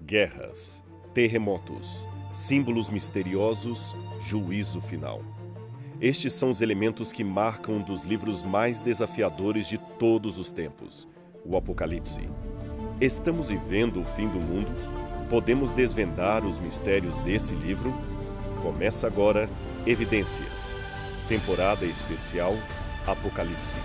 Guerras, terremotos, símbolos misteriosos, juízo final. Estes são os elementos que marcam um dos livros mais desafiadores de todos os tempos, o Apocalipse. Estamos vivendo o fim do mundo? Podemos desvendar os mistérios desse livro? Começa agora Evidências, temporada especial Apocalipse.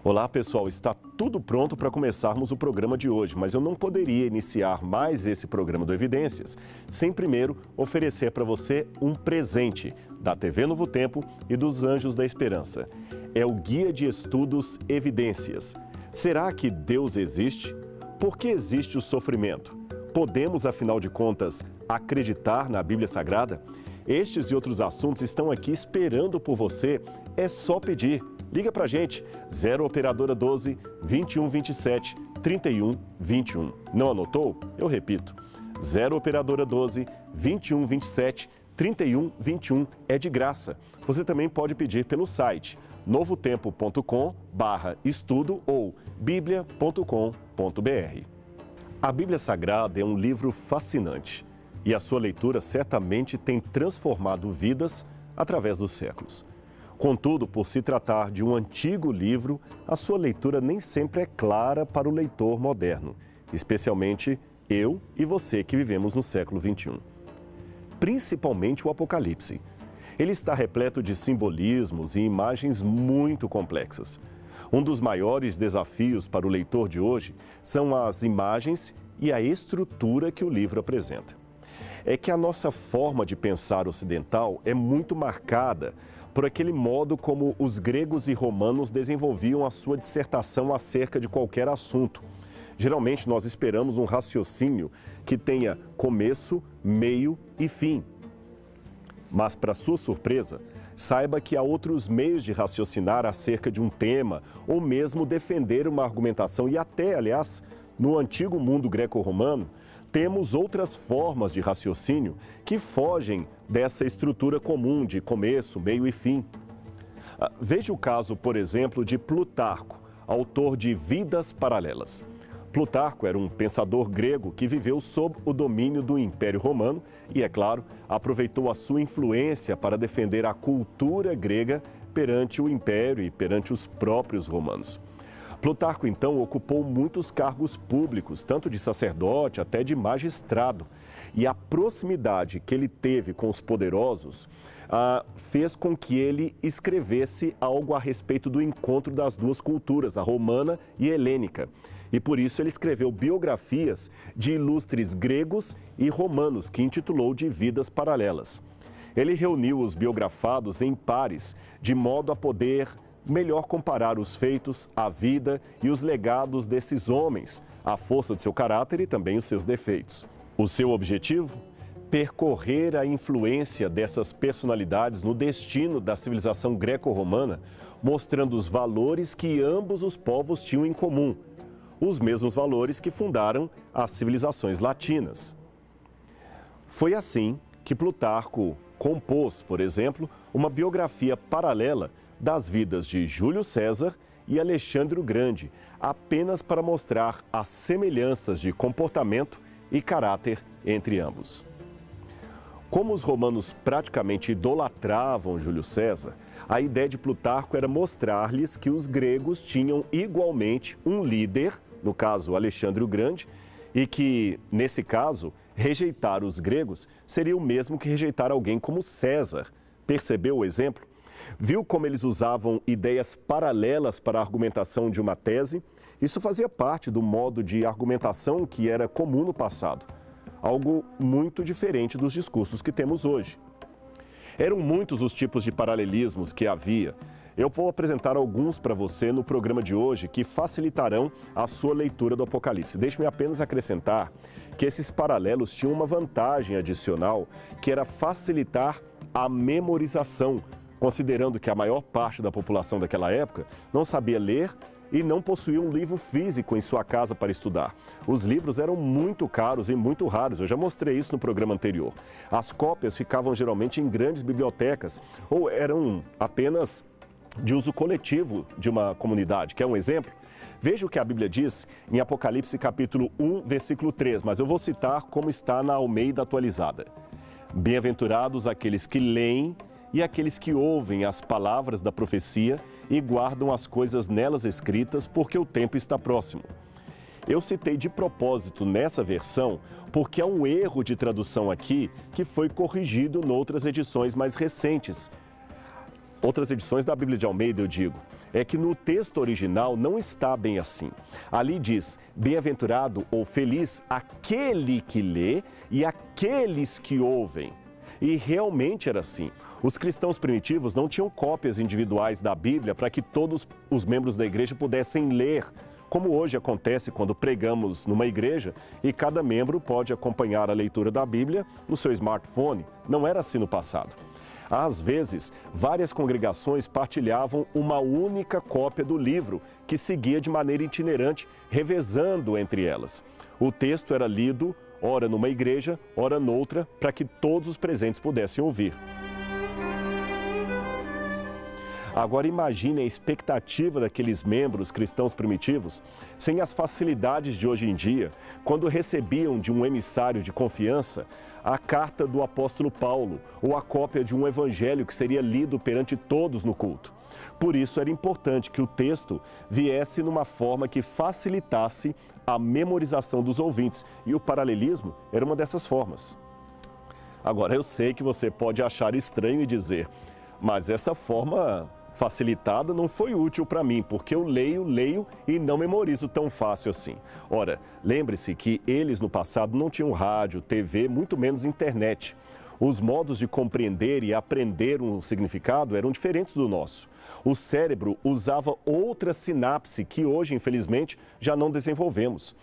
Olá pessoal, está tudo pronto para começarmos o programa de hoje, mas eu não poderia iniciar mais esse programa do Evidências sem primeiro oferecer para você um presente da TV Novo Tempo e dos Anjos da Esperança. É o Guia de Estudos Evidências. Será que Deus existe? Por que existe o sofrimento? Podemos, afinal de contas, acreditar na Bíblia Sagrada? Estes e outros assuntos estão aqui esperando por você. É só pedir. Liga pra gente, 0 Operadora 12 21 27 31 21. Não anotou? Eu repito, 0 Operadora 12 21 27 31 21 é de graça. Você também pode pedir pelo site novotempo.com/estudo ou biblia.com.br. A Bíblia Sagrada é um livro fascinante e a sua leitura certamente tem transformado vidas através dos séculos. Contudo, por se tratar de um antigo livro, a sua leitura nem sempre é clara para o leitor moderno, especialmente eu e você que vivemos no século XXI. Principalmente o Apocalipse. Ele está repleto de simbolismos e imagens muito complexas. Um dos maiores desafios para o leitor de hoje são as imagens e a estrutura que o livro apresenta. É que a nossa forma de pensar ocidental é muito marcada por aquele modo como os gregos e romanos desenvolviam a sua dissertação acerca de qualquer assunto. Geralmente nós esperamos um raciocínio que tenha começo, meio e fim. Mas, para sua surpresa, saiba que há outros meios de raciocinar acerca de um tema ou mesmo defender uma argumentação e até, aliás, no antigo mundo greco-romano, temos outras formas de raciocínio que fogem dessa estrutura comum de começo, meio e fim. Veja o caso, por exemplo, de Plutarco, autor de Vidas Paralelas. Plutarco era um pensador grego que viveu sob o domínio do Império Romano e, é claro, aproveitou a sua influência para defender a cultura grega perante o Império e perante os próprios romanos. Plutarco, então, ocupou muitos cargos públicos, tanto de sacerdote até de magistrado. E a proximidade que ele teve com os poderosos fez com que ele escrevesse algo a respeito do encontro das duas culturas, a romana e a helênica. E por isso ele escreveu biografias de ilustres gregos e romanos, que intitulou de Vidas Paralelas. Ele reuniu os biografados em pares, de modo a poder melhor comparar os feitos, a vida e os legados desses homens, a força de seu caráter e também os seus defeitos. O seu objetivo? Percorrer a influência dessas personalidades no destino da civilização greco-romana, mostrando os valores que ambos os povos tinham em comum, os mesmos valores que fundaram as civilizações latinas. Foi assim que Plutarco compôs, por exemplo, uma biografia paralela das vidas de Júlio César e Alexandre o Grande, apenas para mostrar as semelhanças de comportamento e caráter entre ambos. Como os romanos praticamente idolatravam Júlio César, a ideia de Plutarco era mostrar-lhes que os gregos tinham igualmente um líder, no caso Alexandre o Grande, e que, nesse caso, rejeitar os gregos seria o mesmo que rejeitar alguém como César. Percebeu o exemplo? Viu como eles usavam ideias paralelas para a argumentação de uma tese? Isso fazia parte do modo de argumentação que era comum no passado. Algo muito diferente dos discursos que temos hoje. Eram muitos os tipos de paralelismos que havia. Eu vou apresentar alguns para você no programa de hoje que facilitarão a sua leitura do Apocalipse. Deixe-me apenas acrescentar que esses paralelos tinham uma vantagem adicional, que era facilitar a memorização, considerando que a maior parte da população daquela época não sabia ler e não possuía um livro físico em sua casa para estudar. Os livros eram muito caros e muito raros, eu já mostrei isso no programa anterior. As cópias ficavam geralmente em grandes bibliotecas ou eram apenas de uso coletivo de uma comunidade. Quer um exemplo? Veja o que a Bíblia diz em Apocalipse capítulo 1, versículo 3, mas eu vou citar como está na Almeida atualizada. Bem-aventurados aqueles que leem e aqueles que ouvem as palavras da profecia e guardam as coisas nelas escritas, porque o tempo está próximo. Eu citei de propósito nessa versão porque há um erro de tradução aqui que foi corrigido em outras edições mais recentes. Outras edições da Bíblia de Almeida, eu digo, é que no texto original não está bem assim. Ali diz, bem-aventurado ou feliz aquele que lê e aqueles que ouvem. E realmente era assim. Os cristãos primitivos não tinham cópias individuais da Bíblia para que todos os membros da igreja pudessem ler, como hoje acontece quando pregamos numa igreja e cada membro pode acompanhar a leitura da Bíblia no seu smartphone. Não era assim no passado. Às vezes, várias congregações partilhavam uma única cópia do livro, que seguia de maneira itinerante, revezando entre elas. O texto era lido, ora numa igreja, ora noutra, para que todos os presentes pudessem ouvir. Agora imagine a expectativa daqueles membros cristãos primitivos, sem as facilidades de hoje em dia, quando recebiam de um emissário de confiança a carta do apóstolo Paulo ou a cópia de um evangelho que seria lido perante todos no culto. Por isso era importante que o texto viesse numa forma que facilitasse a memorização dos ouvintes, e o paralelismo era uma dessas formas. Agora eu sei que você pode achar estranho e dizer, mas essa forma facilitada não foi útil para mim, porque eu leio e não memorizo tão fácil assim. Ora, lembre-se que eles no passado não tinham rádio, TV, muito menos internet. Os modos de compreender e aprender um significado eram diferentes do nosso. O cérebro usava outra sinapse que hoje, infelizmente, já não desenvolvemos.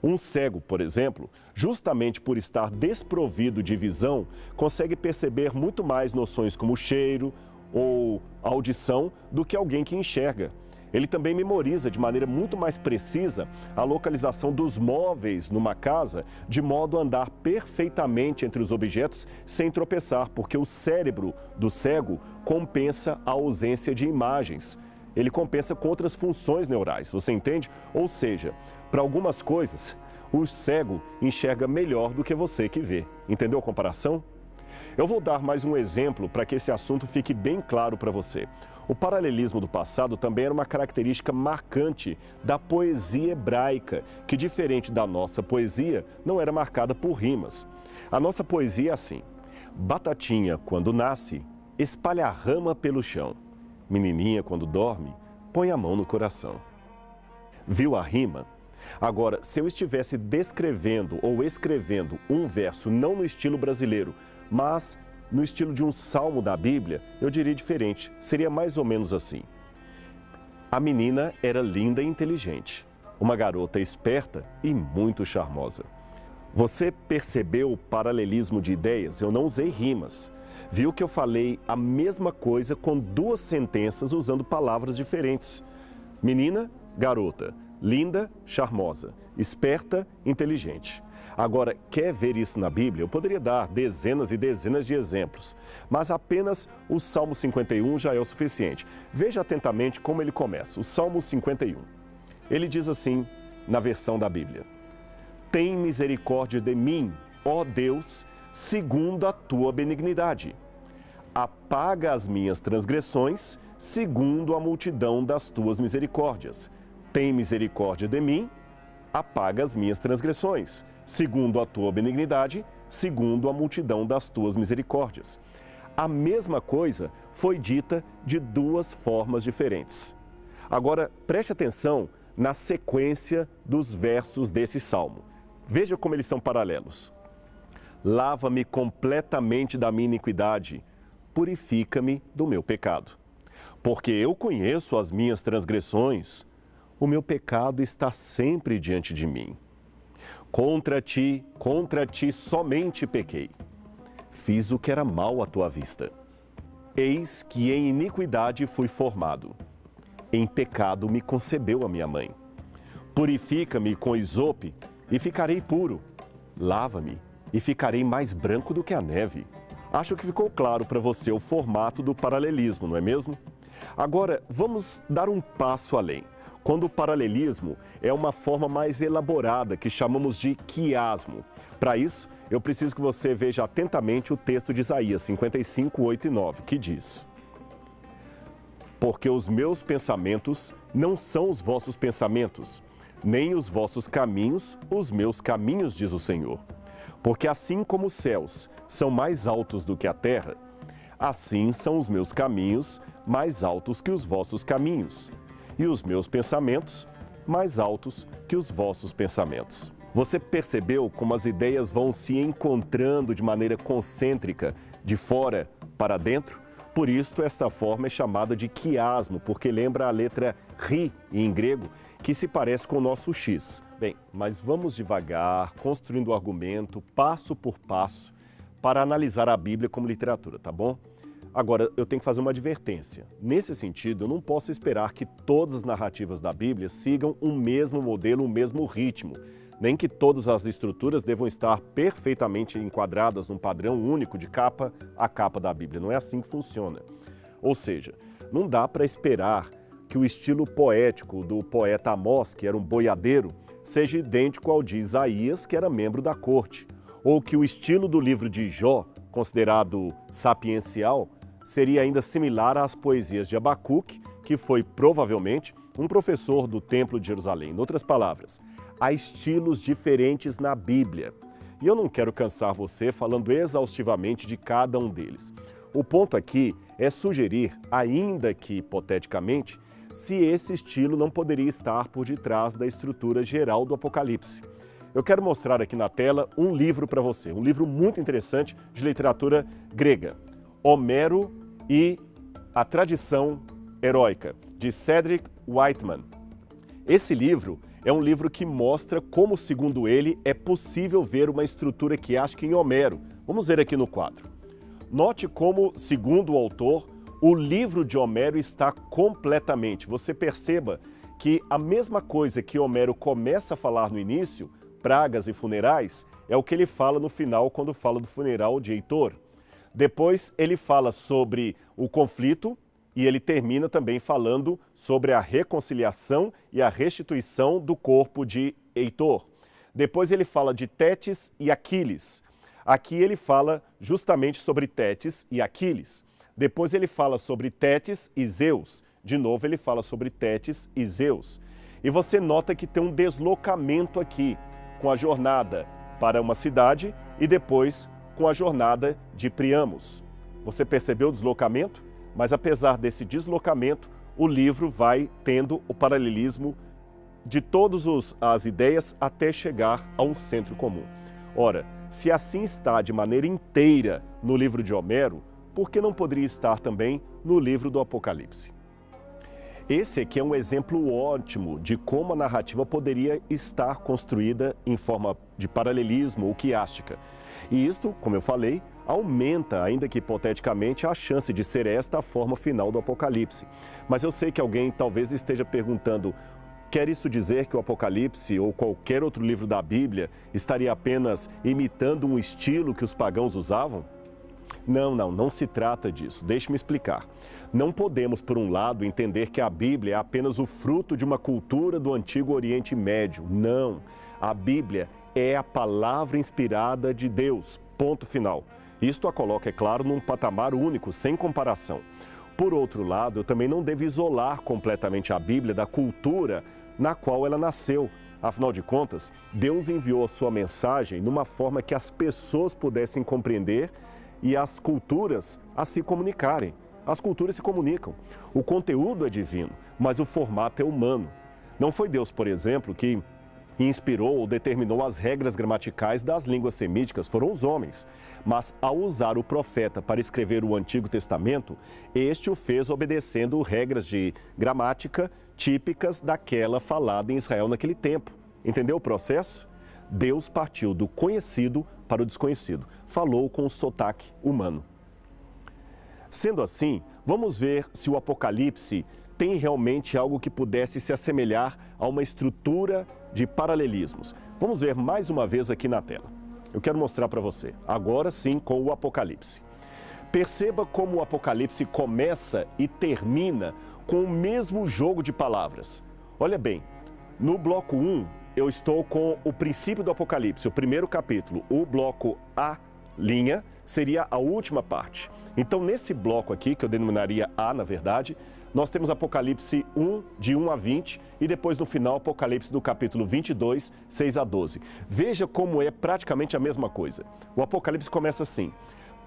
Um cego, por exemplo, justamente por estar desprovido de visão, consegue perceber muito mais noções como cheiro ou audição do que alguém que enxerga. Ele também memoriza de maneira muito mais precisa a localização dos móveis numa casa, de modo a andar perfeitamente entre os objetos sem tropeçar, porque o cérebro do cego compensa a ausência de imagens. Ele compensa com outras funções neurais, você entende? Ou seja, para algumas coisas, o cego enxerga melhor do que você que vê. Entendeu a comparação? Eu vou dar mais um exemplo para que esse assunto fique bem claro para você. O paralelismo do passado também era uma característica marcante da poesia hebraica, que, diferente da nossa poesia, não era marcada por rimas. A nossa poesia é assim: batatinha, quando nasce, espalha a rama pelo chão. Menininha, quando dorme, põe a mão no coração. Viu a rima? Agora, se eu estivesse descrevendo ou escrevendo um verso não no estilo brasileiro, mas no estilo de um salmo da Bíblia, eu diria diferente. Seria mais ou menos assim. A menina era linda e inteligente, uma garota esperta e muito charmosa. Você percebeu o paralelismo de ideias? Eu não usei rimas. Viu que eu falei a mesma coisa com duas sentenças usando palavras diferentes. Menina, garota. Linda, charmosa. Esperta, inteligente. Agora, quer ver isso na Bíblia? Eu poderia dar dezenas e dezenas de exemplos, mas apenas o Salmo 51 já é o suficiente. Veja atentamente como ele começa. O Salmo 51. Ele diz assim, na versão da Bíblia: tem misericórdia de mim, ó Deus, segundo a tua benignidade. Apaga as minhas transgressões, segundo a multidão das tuas misericórdias. Tem misericórdia de mim, apaga as minhas transgressões, segundo a tua benignidade, segundo a multidão das tuas misericórdias. A mesma coisa foi dita de duas formas diferentes. Agora, preste atenção na sequência dos versos desse salmo. Veja como eles são paralelos. Lava-me completamente da minha iniquidade, purifica-me do meu pecado. Porque eu conheço as minhas transgressões, o meu pecado está sempre diante de mim. Contra ti somente pequei. Fiz o que era mal à tua vista. Eis que em iniquidade fui formado. Em pecado me concebeu a minha mãe. Purifica-me com isope e ficarei puro. Lava-me e ficarei mais branco do que a neve. Acho que ficou claro para você o formato do paralelismo, não é mesmo? Agora, vamos dar um passo além. quando o paralelismo é uma forma mais elaborada, que chamamos de quiasmo. Para isso, eu preciso que você veja atentamente o texto de Isaías 55, 8 e 9, que diz: porque os meus pensamentos não são os vossos pensamentos, nem os vossos caminhos os meus caminhos, diz o Senhor. Porque assim como os céus são mais altos do que a terra, assim são os meus caminhos mais altos que os vossos caminhos, e os meus pensamentos mais altos que os vossos pensamentos. Você percebeu como as ideias vão se encontrando de maneira concêntrica, de fora para dentro? Por isso, esta forma é chamada de quiasmo, porque lembra a letra ri em grego, que se parece com o nosso X. Bem, mas vamos devagar, construindo o argumento, passo por passo, para analisar a Bíblia como literatura, tá bom? Agora, eu tenho que fazer uma advertência. Nesse sentido, eu não posso esperar que todas as narrativas da Bíblia sigam o mesmo modelo, o mesmo ritmo, nem que todas as estruturas devam estar perfeitamente enquadradas num padrão único de capa a capa da Bíblia. Não é assim que funciona. Ou seja, não dá para esperar que o estilo poético do poeta Amós, que era um boiadeiro, seja idêntico ao de Isaías, que era membro da corte, ou que o estilo do livro de Jó, considerado sapiencial, seria ainda similar às poesias de Abacuque, que foi provavelmente um professor do Templo de Jerusalém. Em outras palavras, há estilos diferentes na Bíblia. E eu não quero cansar você falando exaustivamente de cada um deles. O ponto aqui é sugerir, ainda que hipoteticamente, se esse estilo não poderia estar por detrás da estrutura geral do Apocalipse. Eu quero mostrar aqui na tela um livro para você, um livro muito interessante de literatura grega, Homero e a Tradição Heróica, de Cedric Whiteman. Esse livro é um livro que mostra como, segundo ele, é possível ver uma estrutura quiástica em Homero. Vamos ver aqui no quadro. Note como, segundo o autor, o livro de Homero está completamente. Você perceba que a mesma coisa que Homero começa a falar no início, pragas e funerais, é o que ele fala no final quando fala do funeral de Heitor. Depois ele fala sobre o conflito e ele termina também falando sobre a reconciliação e a restituição do corpo de Heitor. Depois ele fala de Tétis e Aquiles. Aqui ele fala justamente sobre Tétis e Aquiles. Depois ele fala sobre Tétis e Zeus. De novo ele fala sobre Tétis e Zeus. E você nota que tem um deslocamento aqui, com a jornada para uma cidade e depois com a jornada de Priamos. Você percebeu o deslocamento? Mas apesar desse deslocamento, o livro vai tendo o paralelismo de todas as ideias até chegar a um centro comum. Ora, se assim está de maneira inteira no livro de Homero, por que não poderia estar também no livro do Apocalipse? Esse aqui é um exemplo ótimo de como a narrativa poderia estar construída em forma de paralelismo ou quiástica. E isto, como eu falei, aumenta, ainda que hipoteticamente, a chance de ser esta a forma final do Apocalipse. Mas eu sei que alguém talvez esteja perguntando: quer isso dizer que o Apocalipse ou qualquer outro livro da Bíblia estaria apenas imitando um estilo que os pagãos usavam? Não se trata disso. Deixe-me explicar. Não podemos, por um lado, entender que a Bíblia é apenas o fruto de uma cultura do Antigo Oriente Médio. Não. A Bíblia é a palavra inspirada de Deus. Ponto final. Isto a coloca, é claro, num patamar único, sem comparação. Por outro lado, eu também não devo isolar completamente a Bíblia da cultura na qual ela nasceu. Afinal de contas, Deus enviou a sua mensagem numa forma que as pessoas pudessem compreender e as culturas a se comunicarem. As culturas se comunicam. O conteúdo é divino, mas o formato é humano. Não foi Deus, por exemplo, que inspirou ou determinou as regras gramaticais das línguas semíticas, foram os homens. Mas ao usar o profeta para escrever o Antigo Testamento, este o fez obedecendo regras de gramática típicas daquela falada em Israel naquele tempo. Entendeu o processo? Deus partiu do conhecido para o desconhecido. Falou com o sotaque humano. Sendo assim, vamos ver se o Apocalipse tem realmente algo que pudesse se assemelhar a uma estrutura de paralelismos. Vamos ver mais uma vez aqui na tela. Eu quero mostrar para você, agora sim, com o Apocalipse. Perceba como o Apocalipse começa e termina com o mesmo jogo de palavras. Olha bem, no bloco 1, eu estou com o princípio do Apocalipse, o primeiro capítulo. O bloco A', seria a última parte. Então, nesse bloco aqui, que eu denominaria A, na verdade, nós temos Apocalipse 1, de 1 a 20, e depois, no final, Apocalipse do capítulo 22, 6 a 12. Veja como é praticamente a mesma coisa. O Apocalipse começa assim: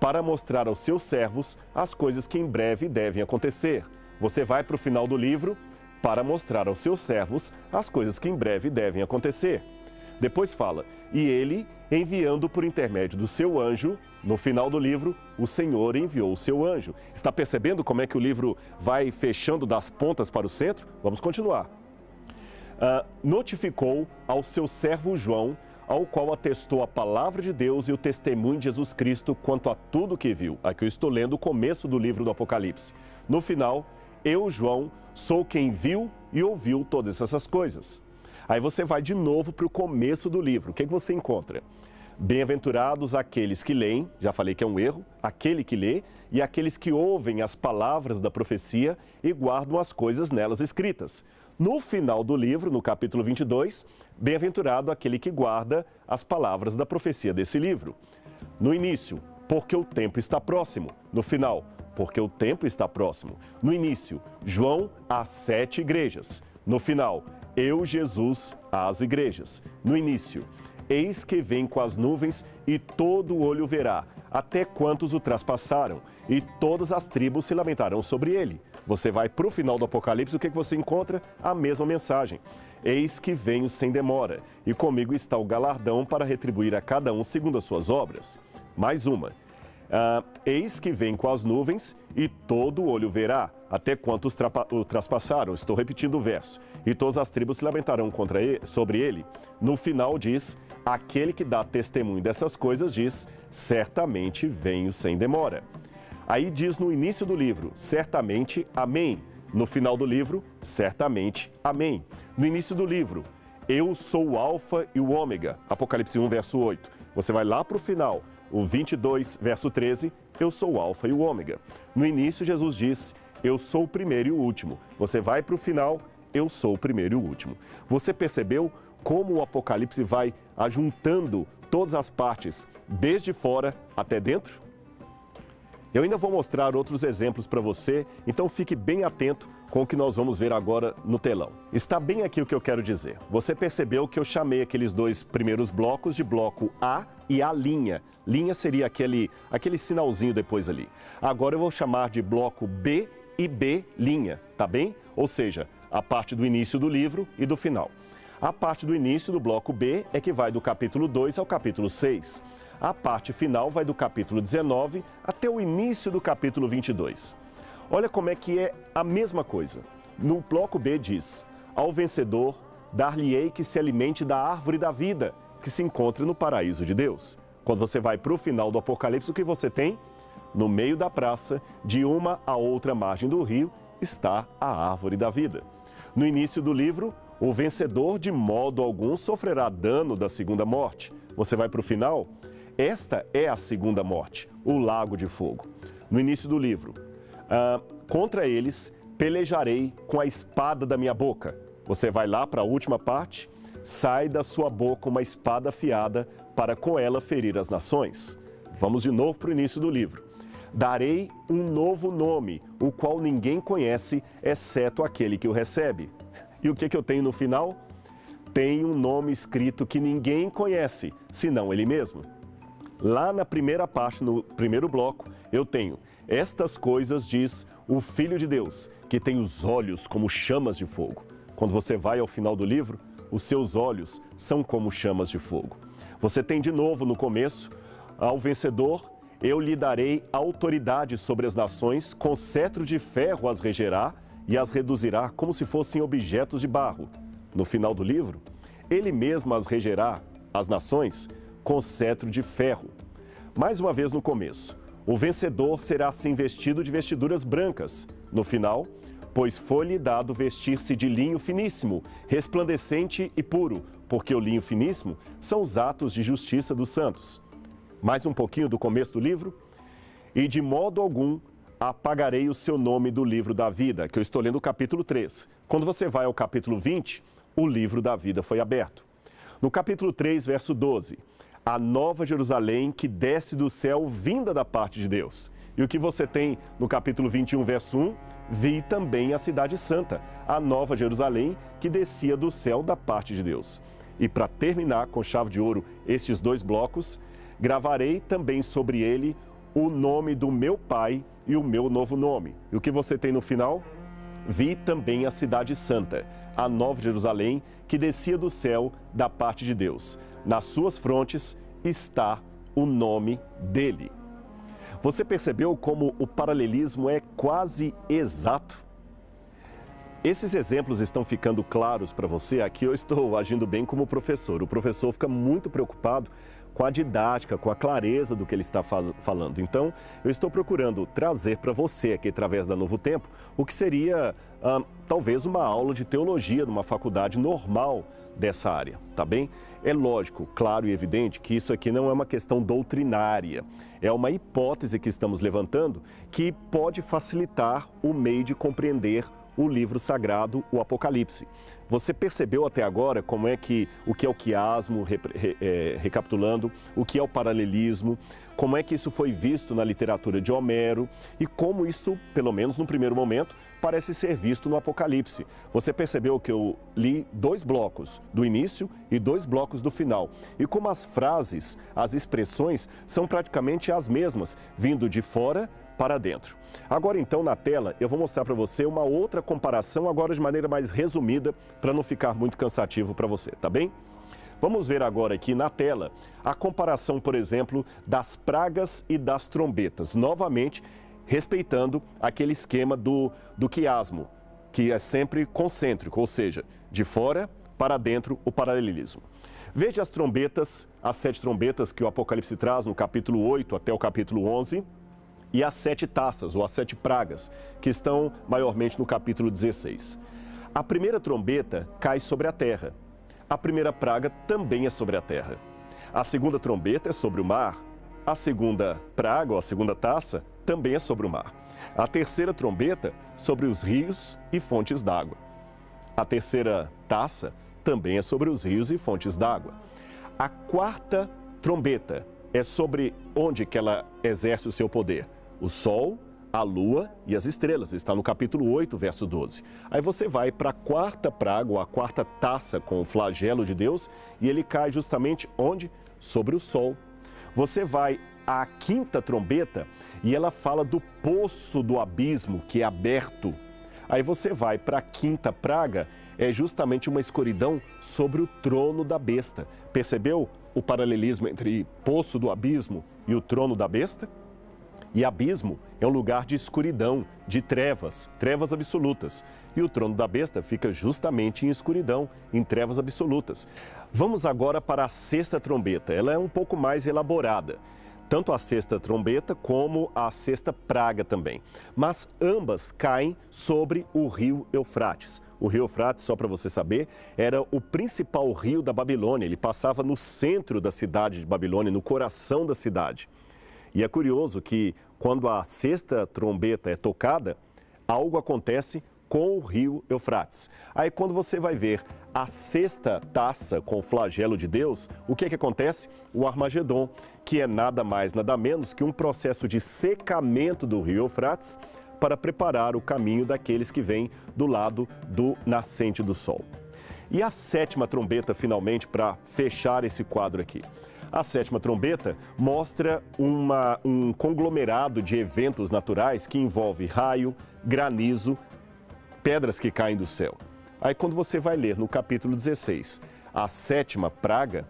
para mostrar aos seus servos as coisas que em breve devem acontecer. Você vai para o final do livro, para mostrar aos seus servos as coisas que em breve devem acontecer. Depois fala, e ele, enviando por intermédio do seu anjo, no final do livro, o Senhor enviou o seu anjo. Está percebendo como é que o livro vai fechando das pontas para o centro? Vamos continuar. Notificou ao seu servo João, ao qual atestou a palavra de Deus e o testemunho de Jesus Cristo quanto a tudo que viu. Aqui eu estou lendo o começo do livro do Apocalipse. No final, eu, João, sou quem viu e ouviu todas essas coisas. Aí você vai de novo para o começo do livro. O que você encontra? Bem-aventurados aqueles que leem, já falei que é um erro, aquele que lê, e aqueles que ouvem as palavras da profecia e guardam as coisas nelas escritas. No final do livro, no capítulo 22, bem-aventurado aquele que guarda as palavras da profecia desse livro. No início, porque o tempo está próximo. No final, porque o tempo está próximo. No início, João às 7 igrejas. No final, eu, Jesus, às igrejas. No início, eis que vem com as nuvens e todo olho verá, até quantos o traspassaram, e todas as tribos se lamentarão sobre ele. Você vai para o final do Apocalipse, o que você encontra? A mesma mensagem. Eis que venho sem demora, e comigo está o galardão para retribuir a cada um segundo as suas obras. Mais uma. Eis que vem com as nuvens e todo olho verá, até quantos o traspassaram. Estou repetindo o verso. E todas as tribos se lamentarão sobre ele. No final diz, aquele que dá testemunho dessas coisas diz, certamente venho sem demora. Aí diz no início do livro, certamente, amém. No final do livro, certamente, amém. No início do livro, eu sou o alfa e o ômega. Apocalipse 1, verso 8. Você vai lá para o final. O 22, verso 13, eu sou o alfa e o ômega. No início, Jesus diz, eu sou o primeiro e o último. Você vai para o final, eu sou o primeiro e o último. Você percebeu como o Apocalipse vai ajuntando todas as partes, desde fora até dentro? Eu ainda vou mostrar outros exemplos para você, então fique bem atento com o que nós vamos ver agora no telão. Está bem aqui o que eu quero dizer. Você percebeu que eu chamei aqueles dois primeiros blocos de bloco A e A'. Linha seria aquele sinalzinho depois ali. Agora eu vou chamar de bloco B e B', tá bem? Ou seja, a parte do início do livro e do final. A parte do início do bloco B é que vai do capítulo 2 ao capítulo 6. A parte final vai do capítulo 19 até o início do capítulo 22. Olha como é que é a mesma coisa. No bloco B diz, ao vencedor dar-lhe-ei que se alimente da árvore da vida, que se encontra no paraíso de Deus. Quando você vai para o final do Apocalipse, o que você tem? No meio da praça, de uma a outra margem do rio, está a árvore da vida. No início do livro, o vencedor de modo algum sofrerá dano da segunda morte. Você vai para o final? Esta é a segunda morte, o lago de fogo. No início do livro, contra eles pelejarei com a espada da minha boca. Você vai lá para a última parte, sai da sua boca uma espada afiada para com ela ferir as nações. Vamos de novo para o início do livro. Darei um novo nome, o qual ninguém conhece, exceto aquele que o recebe. E o que eu tenho no final? Tenho um nome escrito que ninguém conhece, senão ele mesmo. Lá na primeira parte, no primeiro bloco, eu tenho, estas coisas diz o Filho de Deus, que tem os olhos como chamas de fogo. Quando você vai ao final do livro, os seus olhos são como chamas de fogo. Você tem de novo no começo, ao vencedor, eu lhe darei autoridade sobre as nações, com cetro de ferro as regerá e as reduzirá como se fossem objetos de barro. No final do livro, ele mesmo as regerá, as nações, com cetro de ferro. Mais uma vez no começo, o vencedor será assim vestido de vestiduras brancas. No final, pois foi-lhe dado vestir-se de linho finíssimo, resplandecente e puro, porque o linho finíssimo são os atos de justiça dos santos. Mais um pouquinho do começo do livro. E de modo algum apagarei o seu nome do livro da vida, que eu estou lendo o capítulo 3. Quando você vai ao capítulo 20, o livro da vida foi aberto. No capítulo 3, verso 12, a nova Jerusalém que desce do céu vinda da parte de Deus. E o que você tem no capítulo 21, verso 1? Vi também a cidade santa, a nova Jerusalém que descia do céu da parte de Deus. E para terminar com chave de ouro estes dois blocos, gravarei também sobre ele o nome do meu Pai e o meu novo nome. E o que você tem no final? Vi também a cidade santa, a nova Jerusalém que descia do céu da parte de Deus. Nas suas frontes está o nome dele. Você percebeu como o paralelismo é quase exato? Esses exemplos estão ficando claros para você? Aqui eu estou agindo bem como professor. O professor fica muito preocupado com a didática, com a clareza do que ele está falando. Então, eu estou procurando trazer para você, aqui através da Novo Tempo, o que seria talvez uma aula de teologia numa faculdade normal dessa área, tá bem? É lógico, claro e evidente que isso aqui não é uma questão doutrinária, é uma hipótese que estamos levantando que pode facilitar o meio de compreender o livro sagrado, o Apocalipse. Você percebeu até agora como é que o que é o quiasmo, recapitulando, o que é o paralelismo, como é que isso foi visto na literatura de Homero e como isso, pelo menos no primeiro momento, parece ser visto no Apocalipse. Você percebeu que eu li 2 blocos do início e 2 blocos do final. E como as frases, as expressões são praticamente as mesmas, vindo de fora para dentro. Agora então na tela eu vou mostrar para você uma outra comparação, agora de maneira mais resumida, para não ficar muito cansativo para você, tá bem? Vamos ver agora aqui na tela a comparação, por exemplo, das pragas e das trombetas, novamente respeitando aquele esquema do quiasmo, que é sempre concêntrico, ou seja, de fora para dentro o paralelismo. Veja as trombetas, as 7 trombetas que o Apocalipse traz no capítulo 8 até o capítulo 11, e as 7 taças, ou as 7 pragas, que estão maiormente no capítulo 16. A primeira trombeta cai sobre a terra. A primeira praga também é sobre a terra. A segunda trombeta é sobre o mar. A segunda praga, ou a segunda taça, também é sobre o mar. A terceira trombeta, sobre os rios e fontes d'água. A terceira taça também é sobre os rios e fontes d'água. A quarta trombeta é sobre onde que ela exerce o seu poder. O sol, a lua e as estrelas. Está no capítulo 8, verso 12. Aí você vai para a quarta praga, ou a quarta taça com o flagelo de Deus, e ele cai justamente onde? Sobre o sol. Você vai à quinta trombeta e ela fala do poço do abismo que é aberto. Aí você vai para a quinta praga, é justamente uma escuridão sobre o trono da besta. Percebeu o paralelismo entre poço do abismo e o trono da besta? E abismo é um lugar de escuridão, de trevas, trevas absolutas. E o trono da besta fica justamente em escuridão, em trevas absolutas. Vamos agora para a sexta trombeta. Ela é um pouco mais elaborada. Tanto a sexta trombeta como a sexta praga também. Mas ambas caem sobre o rio Eufrates. O rio Eufrates, só para você saber, era o principal rio da Babilônia. Ele passava no centro da cidade de Babilônia, no coração da cidade. E é curioso que quando a sexta trombeta é tocada, algo acontece com o rio Eufrates. Aí quando você vai ver a sexta taça com o flagelo de Deus, o que é que acontece? O Armagedon, que é nada mais, nada menos que um processo de secamento do rio Eufrates para preparar o caminho daqueles que vêm do lado do nascente do sol. E a sétima trombeta, finalmente, para fechar esse quadro aqui. A sétima trombeta mostra um conglomerado de eventos naturais que envolve raio, granizo, pedras que caem do céu. Aí quando você vai ler no capítulo 16, a sétima praga,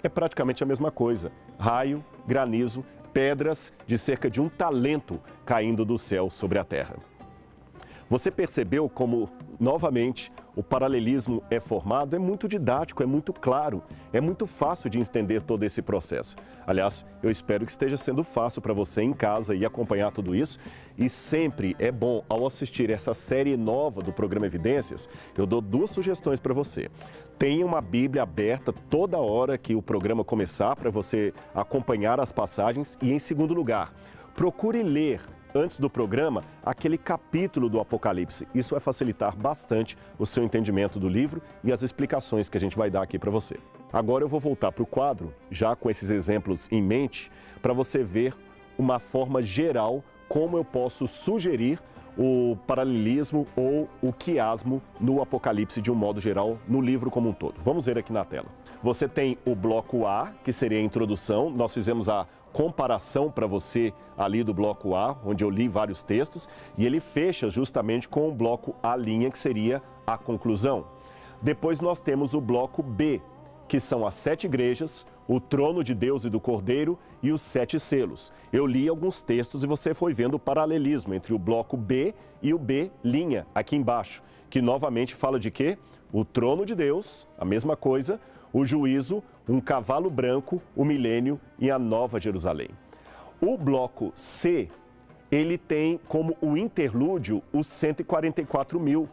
é praticamente a mesma coisa. Raio, granizo, pedras de cerca de 1 talento caindo do céu sobre a terra. Você percebeu como, novamente, o paralelismo é formado? É muito didático, é muito claro, é muito fácil de entender todo esse processo. Aliás, eu espero que esteja sendo fácil para você em casa e acompanhar tudo isso. E sempre é bom, ao assistir essa série nova do programa Evidências, eu dou 2 sugestões para você. Tenha uma Bíblia aberta toda hora que o programa começar para você acompanhar as passagens. E, em segundo lugar, procure ler antes do programa, aquele capítulo do Apocalipse. Isso vai facilitar bastante o seu entendimento do livro e as explicações que a gente vai dar aqui para você. Agora eu vou voltar para o quadro, já com esses exemplos em mente, para você ver uma forma geral como eu posso sugerir o paralelismo ou o quiasmo no Apocalipse de um modo geral, no livro como um todo. Vamos ver aqui na tela. Você tem o bloco A, que seria a introdução. Nós fizemos a comparação para você ali do bloco A, onde eu li vários textos, e ele fecha justamente com o bloco A', que seria a conclusão. Depois nós temos o bloco B, que são as 7 igrejas, o trono de Deus e do Cordeiro e os 7 selos. Eu li alguns textos e você foi vendo o paralelismo entre o bloco B e o B' aqui embaixo, que novamente fala de quê? O trono de Deus, a mesma coisa, o juízo, um cavalo branco, o milênio e a nova Jerusalém. O bloco C, ele tem como o interlúdio os 144 mil.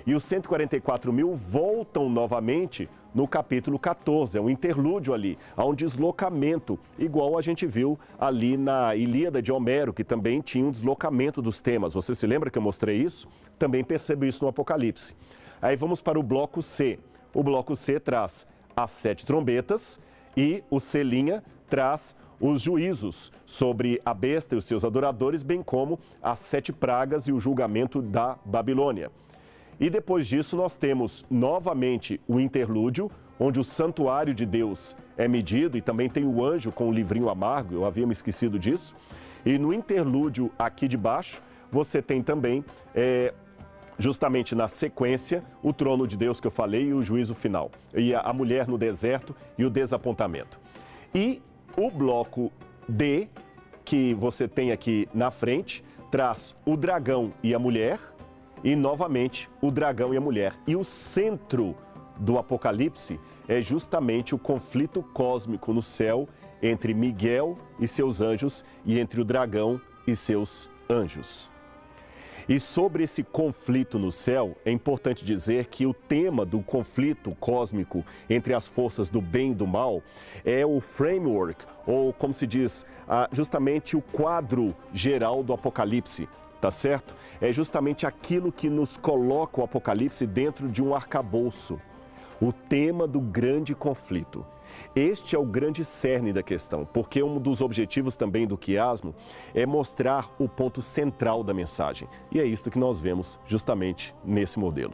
E os 144 mil voltam novamente no capítulo 14, é um interlúdio ali, há um deslocamento, igual a gente viu ali na Ilíada de Homero, que também tinha um deslocamento dos temas. Você se lembra que eu mostrei isso? Também percebo isso no Apocalipse. Aí vamos para o bloco C. O bloco C traz as 7 trombetas e o C' traz os juízos sobre a besta e os seus adoradores, bem como as 7 pragas e o julgamento da Babilônia. E depois disso nós temos novamente o interlúdio, onde o santuário de Deus é medido e também tem o anjo com o livrinho amargo, eu havia me esquecido disso. E no interlúdio aqui de baixo, você tem também, justamente na sequência, o trono de Deus que eu falei e o juízo final. E a mulher no deserto e o desapontamento. E o bloco D, que você tem aqui na frente, traz o dragão e a mulher, e novamente o dragão e a mulher. E o centro do Apocalipse é justamente o conflito cósmico no céu entre Miguel e seus anjos e entre o dragão e seus anjos. E sobre esse conflito no céu, é importante dizer que o tema do conflito cósmico entre as forças do bem e do mal é o framework, ou como se diz, justamente o quadro geral do Apocalipse. Tá certo? É justamente aquilo que nos coloca o Apocalipse dentro de um arcabouço. O tema do grande conflito. Este é o grande cerne da questão, porque um dos objetivos também do quiasmo é mostrar o ponto central da mensagem. E é isto que nós vemos justamente nesse modelo.